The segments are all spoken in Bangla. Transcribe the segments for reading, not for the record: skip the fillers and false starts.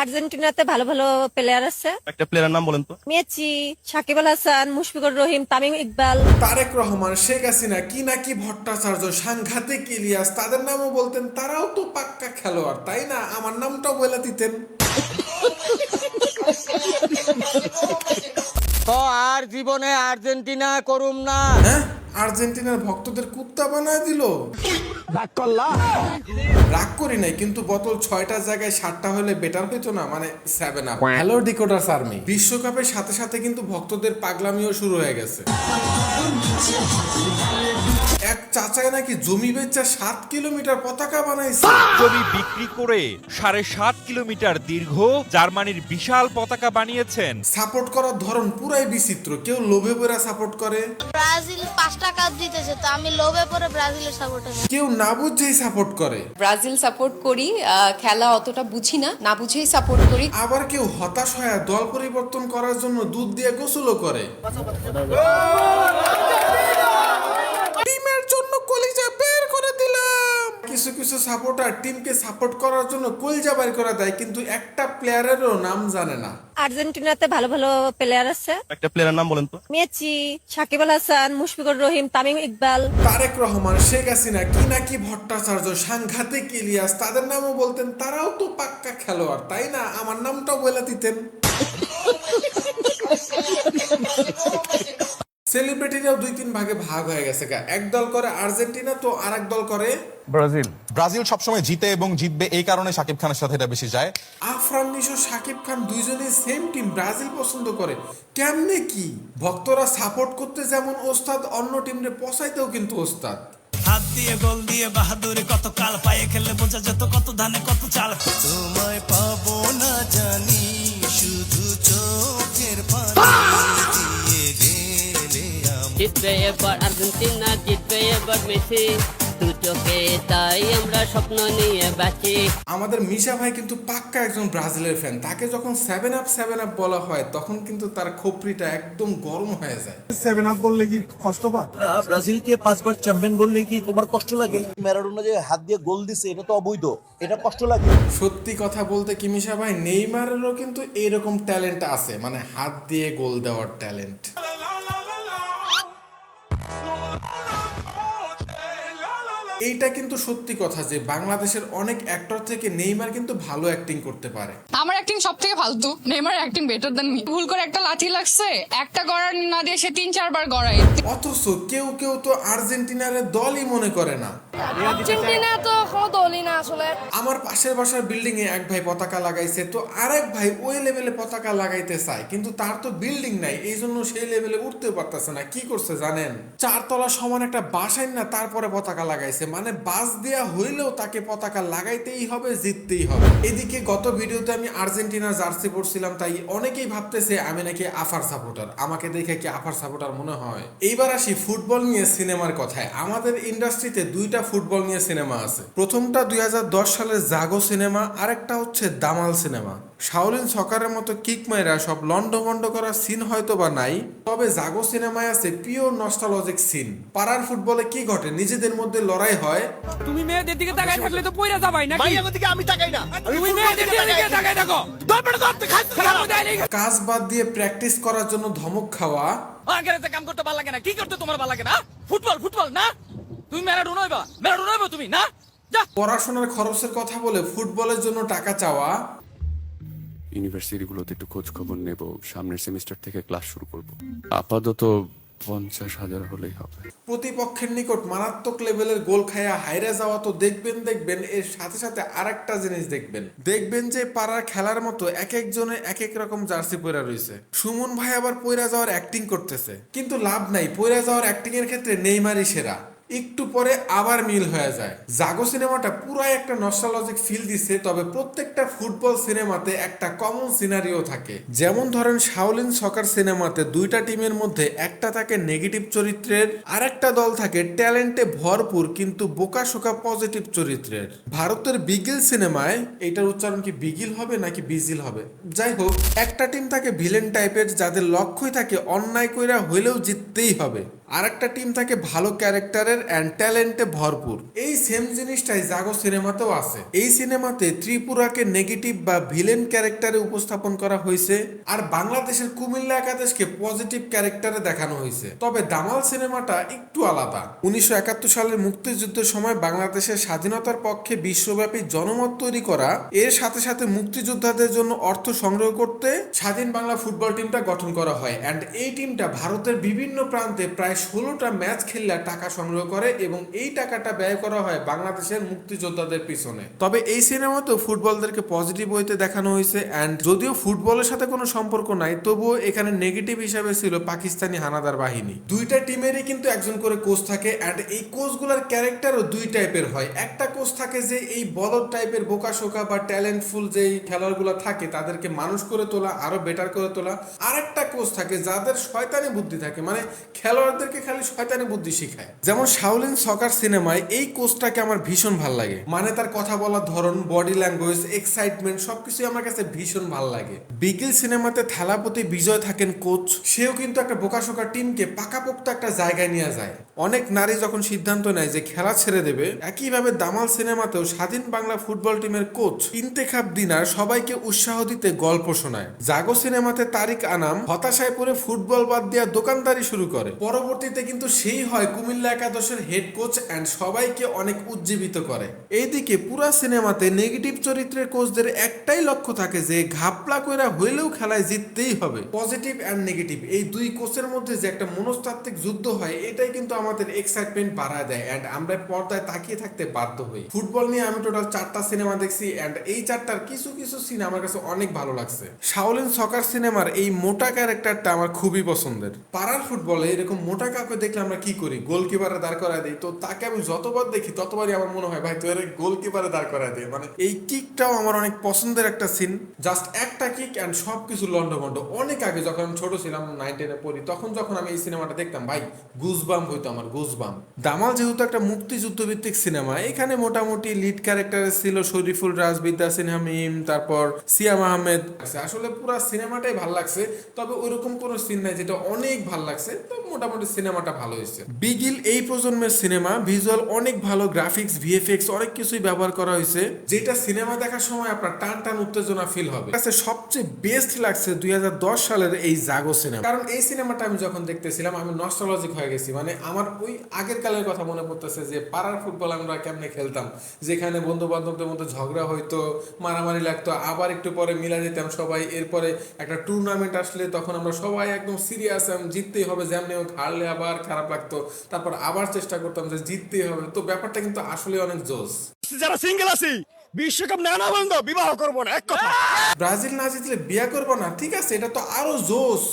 আর্জেন্টিনাতে ভালো ভালো প্লেয়ার আছে। একটা প্লেয়ারের নাম বলেন তো। মেসি, সাকিব আল হাসান, মুশফিকুর রহিম, তামিম ইকবাল। তারেক রহমান, শেখ হাসিনা, কি নাকি ভট্টাচার্য, সাংঘাতিক ইলিয়াস, তাদের নামও বলতেন। তারাও তো পাক্কা খেলোয়াড়, তাই না? আমার নামটাও বলে দিতেন। তো আর জীবনে আর্জেন্টিনা করুম না। হ্যাঁ, আর্জেন্টিনার ভক্তদের কুত্তা বানায় দিল। রাগ করি নাই, কিন্তু বোতল 6টা জায়গায় 7টা হলে বেটার হইতো না? মানে 7 আপ। হ্যালো ডিকোডার্স আর্মি, বিশ্বকাপের সাথে সাথে কিন্তু ভক্তদের পাগলামিও শুরু হয়ে গেছে। এক চাচায় নাকি জমি বেচা 7 কিলোমিটার পতাকা বানাইছে। জমি বিক্রি করে 7.5 কিলোমিটার দীর্ঘ জার্মানির বিশাল পতাকা বানিয়েছেন। সাপোর্ট করার ধরন পুরাই বিচিত্র। কেউ লোভে পড়ে সাপোর্ট করে, ব্রাজিল 5টা কাপ জিতেছে, তো আমি লোভে পড়ে ব্রাজিলের সাপোর্টার। কেউ না বুঝেই সাপোর্ট করে, ব্রাজিল সাপোর্ট করি, খেলা অতটা বুঝি না, না বুঝেই সাপোর্ট করি। আবার কেউ হতাশ হয়ে দল পরিবর্তন করার জন্য দুধ দিয়ে গোসলও করে। টিমের জন্য কলিজা বের করে দিলাম। কিছু কিছু সাপোর্টার টিমকে সাপোর্ট করার জন্য কলিজা বের করে দেয়, কিন্তু একটা প্লেয়ারেরও নাম জানে না। আর্জেন্টিনাতে ভালো ভালো প্লেয়ার আছে। একটা প্লেয়ারের নাম বলেন তো। মেসি, সাকিব আল হাসান, মুশফিকুর রহিম, তামিম ইকবাল। তারেক রহমান, শেখ হাসিনা, কি নাকি ভট্টাচার্য, সাংঘাতিক ইলিয়াস, তাদের নামও বলতেন। তারাও তো পাক্কা খেলোয়াড়, তাই না? আমার নামটাও বলে দিতেন। সেলিব্রিটিরাও 2-3 ভাগে ভাগ হয়ে গেছে। এক দল করে আর্জেন্টিনা, তো আরেক দল করে ব্রাজিল সবসময় জিতে এবং জিতবে, এই কারণে শাকিব খানের সাথে এটা বেশি যায়। আফরান নিশো, শাকিব খান দুইজনেই সেম টিম, ব্রাজিল পছন্দ করে। কেমনে কি? ভক্তরা সাপোর্ট করতে যেমন ওস্তাদ, অন্য টিমরে পচাইতেও কিন্তু ওস্তাদ। হাত দিয়ে গোল দিয়ে বাহাদুরি, কত কাল পায়ে খেলে বোঝা যেত কত ধানে কত চাল। তোমায় পাবো না জানি, শুধু চোখের পানি দিয়ে গেলে জিতবে এবার আর্জেন্টিনা, জিতবে এবার মেসি, দু চোখে তাই আমরা স্বপ্ন নিয়ে বাঁচি। আমাদের মিশা ভাই কিন্তু পাক্কা একজন ব্রাজিলের ফ্যান। তাকে যখন 7 আপ বলা হয়, তখন কিন্তু তার খোপরিটা একদম গরম হয়ে যায়। 7 আপ বললে কি কষ্ট পায়? ব্রাজিলকে 5বার চ্যাম্পিয়ন বললে কি তোমার কষ্ট লাগে? ম্যারাডোনা যে হাত দিয়ে গোল দিছে, এটা তো অবৈধ, এটা কষ্ট লাগে। সত্যি কথা বলতে কি মিশা ভাই, নেইমারেরও কিন্তু এরকম ট্যালেন্ট আছে, মানে হাত দিয়ে গোল দেওয়ার ট্যালেন্ট। এইটা কিন্তু সত্যি কথা যে বাংলাদেশের অনেক অ্যাক্টর থেকে নেইমার কিন্তু ভালো অ্যাক্টিং করতে পারে। আমার অ্যাক্টিং সব থেকে ফালতু, Neymar acting better than me. ভুল করে একটা লাঠি লাগছে, একটা গড়ার না দিয়ে সে 3-4 বার গড়ায়। অথচ কেউ কেউ তো আর্জেন্টিনার দলই মনে করে না। আর্জেন্টিনা তো কোনো দলই না আসলে। আমার পাশের বাসার বিল্ডিং এ এক ভাই পতাকা লাগাইছে, তো আরেক ভাই ওই লেভেলে পতাকা লাগাইতে চায়, কিন্তু তার তো বিল্ডিং নাই, এই জন্য সেই লেভেলে উঠতে পারতেছে না। কি করছে জানেন? 4 তলা সমান একটা বাসায় না, তারপরে পতাকা লাগাইছে। মানে বাস দেয়া হইলেও তাকে পতাকা লাগাইতেই হবে, জিততেই হবে। এদিকে গত ভিডিওতে আমি আর্জেন্টিনার জার্সি পরছিলাম, তাই অনেকেই ভাবতেছে আমি নাকি আফার সাপোর্টার। আমাকে দেখে কি আফার সাপোর্টার মনে হয়? এইবার আসি ফুটবল নিয়ে সিনেমার কথায়। আমাদের ইন্ডাস্ট্রিতে 2টা ফুটবল নিয়ে সিনেমা আছে। প্রথমটা 2010 সালের জাগো সিনেমা, আরেকটা হচ্ছে দামাল সিনেমা। শাওলিন সকারের মতো কিক মাইরা সব লন্ডভন্ড করা সিন হয়তো বা নাই, তবে জাগো সিনেমায় আছে পিওর নস্টালজিক সিন। পাড়ার ফুটবলে কি ঘটে? নিজেদের মধ্যে লড়াই হয়। তুমি মেয়েদের দিকে তাকাই থাকলে তো পয়রা যাবাই নাকি? ভাই আমার দিকে আমি তাকাই না, তুমি মেয়েদের দিকে তাকাই থাকো। দরপড়ে দরতে খাইতে কাজ বাদ দিয়ে প্র্যাকটিস করার জন্য ধমক খাওয়া। আগেতে কাম করতে ভালো লাগে না? কি করতে তোমার ভালো লাগে না? ফুটবল না? তুমি ম্যারাডোনা হইবা তুমি না? যা। পড়াশোনার খরচের কথা বলে ফুটবলের জন্য টাকা চাওয়া। ইউনিভার্সিটিগুলোতে একটু খোঁজ খবর নেব, সামনের সেমিস্টার থেকে ক্লাস শুরু করব। আপাতত 50,000 হলেই হবে। প্রতিপক্ষের নিকট মারাত্মক লেভেলের গোল খায়া হাইরে যাওয়া তো দেখবেন। এর সাথে সাথে আরেকটা জিনিস দেখবেন যে পাড়ার খেলার মতো এক একজনে এক এক রকম জার্সি পরা রয়েছে। সুমন ভাই আবার পয়রা যাওয়ার অ্যাক্টিং করতেছে, কিন্তু লাভ নাই। পয়রা যাওয়ার অ্যাক্টিং এর ক্ষেত্রে নেইমারই সেরা। একটু পরে আবার মিল হয়ে যায়। জাগো সিনেমাটা পুরাই একটা নস্টালজিক ফিল দিছে, তবে প্রত্যেকটা ফুটবল সিনেমাতে একটা কমন সিনারিও থাকে। যেমন ধরেন শাওলিন সকার সিনেমাতে 2টা টিমের মধ্যে একটা থাকে নেগেটিভ চরিত্রের, আরেকটা দল থাকে ট্যালেন্টে ভরপুর কিন্তু বোকাশোকা পজিটিভ চরিত্রের। ভারতের বিগিল সিনেমায়, এটার উচ্চারণ কি বিগিল হবে নাকি বিজিল হবে, যাই হোক, একটা টিম থাকে ভিলেন টাইপের, যাদের লক্ষ্যই থাকে অন্যায় কইরা হইলেও জিততেই হবে। আর একটা টিম থাকে ভালো ক্যারেক্টারের অ্যান্ড ট্যালেন্টে ভরপুর। এই সেম জিনিসটাই জাগো সিনেমাতেও আছে। এই সিনেমাতে ত্রিপুরাকে নেগেটিভ বা ভিলেন ক্যারেক্টারে উপস্থাপন করা হয়েছে, আর বাংলাদেশের কুমিল্লা একাদশকে পজিটিভ ক্যারেক্টারে দেখানো হয়েছে। তবে দামাল সিনেমাটা একটু আলাদা। 1971 সালের মুক্তিযুদ্ধের সময় বাংলাদেশের স্বাধীনতার পক্ষে বিশ্বব্যাপী জনমত তৈরি করা, এর সাথে সাথে মুক্তিযোদ্ধাদের জন্য অর্থ সংগ্রহ করতে স্বাধীন বাংলা ফুটবল টিমটা গঠন করা হয়। অ্যান্ড এই টিমটা ভারতের বিভিন্ন প্রান্তে প্রায় 16টা ম্যাচ খেললে টাকা সংগ্রহ করে এবং এই টাকাটা ব্যয় করা হয় বাংলাদেশের মুক্তিযোদ্ধাদের পিছনে। তবে এই সিনেমাতেও ফুটবলদেরকে পজিটিভ হইতে দেখানো হয়েছে। অ্যান্ড যদিও ফুটবলের সাথে কোনো সম্পর্ক নাই, তবুও এখানে নেগেটিভ হিসাবে ছিল পাকিস্তানি হানাদার বাহিনী। দুইটা টিমেরই কিন্তু একজন করে কোচ থাকে, অ্যান্ড এই কোচগুলোর ক্যারেক্টারও দুই টাইপের হয়। একটা কোচ থাকে যে এই বলদ টাইপের বোকাশোকা বা ট্যালেন্টফুল যেই খেলোয়াড়গুলো থাকে তাদেরকে মানুষ করে তোলা, আরো বেটার করে তোলা। আরেকটা কোচ থাকে যাদের শয়তানি বুদ্ধি থাকে, মানে খেলোয়াড়দেরকে খালি শয়তানি বুদ্ধি শিখায়। যেমন শাওলিন সকার সিনেমায় এই কোচটাকে আমার ভীষণ ভাল লাগে। মানে তার কথা বলার ধরন, বডি ল্যাঙ্গুয়েজ, এক্সাইটমেন্ট সবকিছুই আমার কাছে ভীষণ ভাল লাগে। বিগিল সিনেমাতে থালাপতি বিজয় থাকেন কোচ, সেও কিন্তু একটা বোকাশোকা টিমকে পাকাপোক্ত একটা জায়গায় নিয়ে যায়। অনেক নারী যখন সিদ্ধান্ত নেয় যে খেলা ছেড়ে দেবে, একইভাবে দামাল সিনেমাতেও স্বাধীন বাংলা ফুটবল টিমের কোচ ইন্তেখাব দিনার সবাইকে উৎসাহ দিতে গল্প শোনায়। জাগো সিনেমাতে তারিক আনাম হতাশায় পড়ে ফুটবল বাদ দেওয়া দোকানদারি শুরু করে, পরবর্তীতে কিন্তু সেই হয় কুমিল্লা একাদশের হেড কোচ অ্যান্ড সবাইকে অনেক উজ্জীবিত করে। এইদিকে পুরা সিনেমাতে নেগেটিভ চরিত্রের কোচদের একটাই লক্ষ্য থাকে যে ঘাপলা কইরা হইলেও খেলায় জিততেই হবে। পজিটিভ অ্যান্ড নেগেটিভ এই দুই কোচের মধ্যে যে একটা মনস্তাত্ত্বিক যুদ্ধ হয়, এটাই কিন্তু আমাদের এক্সাইটমেন্ট বাড়ায় দেয় অ্যান্ড আমরা পর্দায় তাকিয়ে থাকতে বাধ্য হই। ফুটবল নিয়ে আমি টোটাল 4টা সিনেমা দেখছি অ্যান্ড এই 4টার কিছু কিছু সিন আমার কাছে অনেক ভালো লাগছে। শাওলিন সকার সিনেমার এই মোটা ক্যারেক্টারটা আমার খুবই পছন্দের। পাড়ার ফুটবলে এরকম মোটা কাউকে দেখলে আমরা কি করি, গোলকিপারে দাঁড় করায় দিই। তো তাকে আমি যতবার দেখি ততবারই আমার মনে হয় ভাই তুই গোলকিপারে দাঁড় করায় দিই। মানে এই কিকটাও আমার অনেক পছন্দের একটা সিন। জাস্ট একটা কিক অ্যান্ড সবকিছু লন্ডভন্ড। অনেক আগে যখন আমি ছোট ছিলাম 9-10-এ পড়ি, তখন যখন আমি এই সিনেমাটা দেখতাম ভাই গুজবাম হইতো আমার, গুজবাম। দামাল যেহেতু একটা মুক্তিযুদ্ধ ভিত্তিক সিনেমা, এখানে মোটামুটি লিড ক্যারেক্টারে ছিল শরীফুল রাজ, বিদ্যা সিনহা মিম, তারপর সিয়াম আহমেদ। আসলে পুরো সিনেমাটাই ভালো লাগছে, তবে ওইরকম কোনো সিন নাই যেটা অনেক ভালো লাগছে। তো মোটামুটি সিনেমাটা ভালো হয়েছে। বিগিল এই প্রজন্মের সিনেমা, ভিজুয়াল অনেক ভালো, গ্রাফিক্স, ভিএফএক্স অনেক কিছুই ব্যবহার করা হয়েছে, যেটা সিনেমা দেখার সময় আপনার টান টান উত্তেজনা ফিল হবে। কাছে সবচেয়ে বেস্ট লাগছে 2010 সালের এই জাগো সিনেমা। কারণ এই সিনেমাটা আমি যখন দেখতেছিলাম আমি নস্টালজিক হয়ে গেছি। মানে আমার ওই আগের কালের কথা মনে পড়তেছে যে পাড়ার ফুটবল আমরা কেমনে খেলতাম, যেখানে বন্ধু বান্ধবদের মধ্যে ঝগড়া হইতো, মারামারি লাগতো, আবার একটু পরে মিলা যেতাম সবাই। এরপরে একটা টুর্নামেন্ট আসলে তখন আমরা সবাই একদম সিরিয়াস, জিততেই হবে, যেমনি হোক, হারলে আবার খারাপ লাগতো, তারপর আবার চেষ্টা করতাম যে জিততেই হবে। তো ব্যাপারটা কিন্তু আসলে অনেক জোস। যারা সিঙ্গেল আছি বিশ্বকাপ না বন্ধ, বিবাহ করবো না, এক কথা। ব্রাজিল না জিতলে বিয়ে করবো না, ঠিক আছে, এটা তো আরো জোস।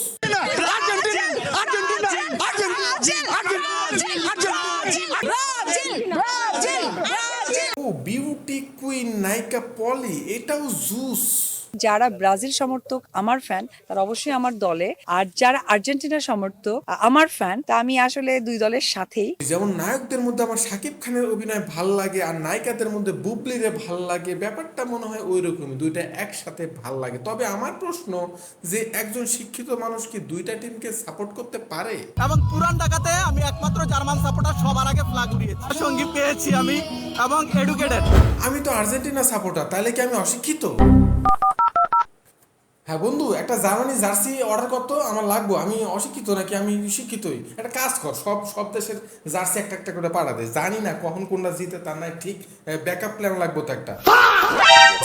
ও বিউটি কুইন নায়িকা পলি, এটাও জুস। যারা ব্রাজিল সমর্থক আমার ফ্যান, তারা অবশ্যই আমার দলে, আর যারা আর্জেন্টিনার সমর্থক আমার ফ্যান, তা আমি আসলে দুই দলের সাথেই। যেমন নায়কদের মধ্যে আমার শাকিব খানের অভিনয় ভাল লাগে, আর নায়িকাদের মধ্যে বুবলিরে ভাল লাগে। ব্যাপারটা মনে হয় ওই রকমই, দুইটা একসাথে ভাল লাগে। তবে আমার প্রশ্ন যে একজন শিক্ষিত মানুষ কি দুইটা টিমকে সাপোর্ট করতে পারে? এবং পুরান ঢাকাতে আমি একমাত্র জার্মান সাপোর্টার, সবার আগে ফ্ল্যাগ উড়িয়েছি, সঙ্গী পেয়েছি আমি এবং এডুকেটেড। আমি তো আর্জেন্টিনা সাপোর্টার, তাহলে কি আমি অশিক্ষিত? হ্যাঁ বন্ধু, একটা জার্মানি জার্সি অর্ডার করতো, আমার লাগবো। আমি অশিক্ষিত নাকি আমি শিক্ষিতই? একটা কাজ কর, সব দেশের জার্সি একটা একটা করে পাঠা দে। জানি না কখন কোনটা জিতে, তার নাই ঠিক ব্যাকআপ প্ল্যান লাগবো তো একটা।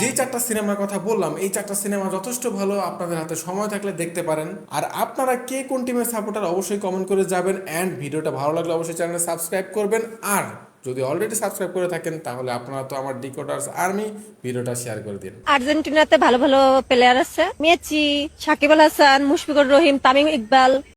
যে 4টা সিনেমার কথা বললাম, এই 4টা সিনেমা যথেষ্ট ভালো, আপনাদের হাতে সময় থাকলে দেখতে পারেন। আর আপনারা কে কোন টিমের সাপোর্টার অবশ্যই কমেন্ট করে যাবেন। অ্যান্ড ভিডিওটা ভালো লাগলে অবশ্যই চ্যানেলে সাবস্ক্রাইব করবেন। আর যদি অলরেডি সাবস্ক্রাইব করে থাকেন তাহলে আপনারা তো আমার ডিকোডার্স আর্মি, ভিডিওটা শেয়ার করে দিন। আর্জেন্টিনাতে ভালো ভালো প্লেয়ার আছে, মেসি, সাকিব আল হাসান, মুশফিকুর রহিম, তামিম ইকবাল।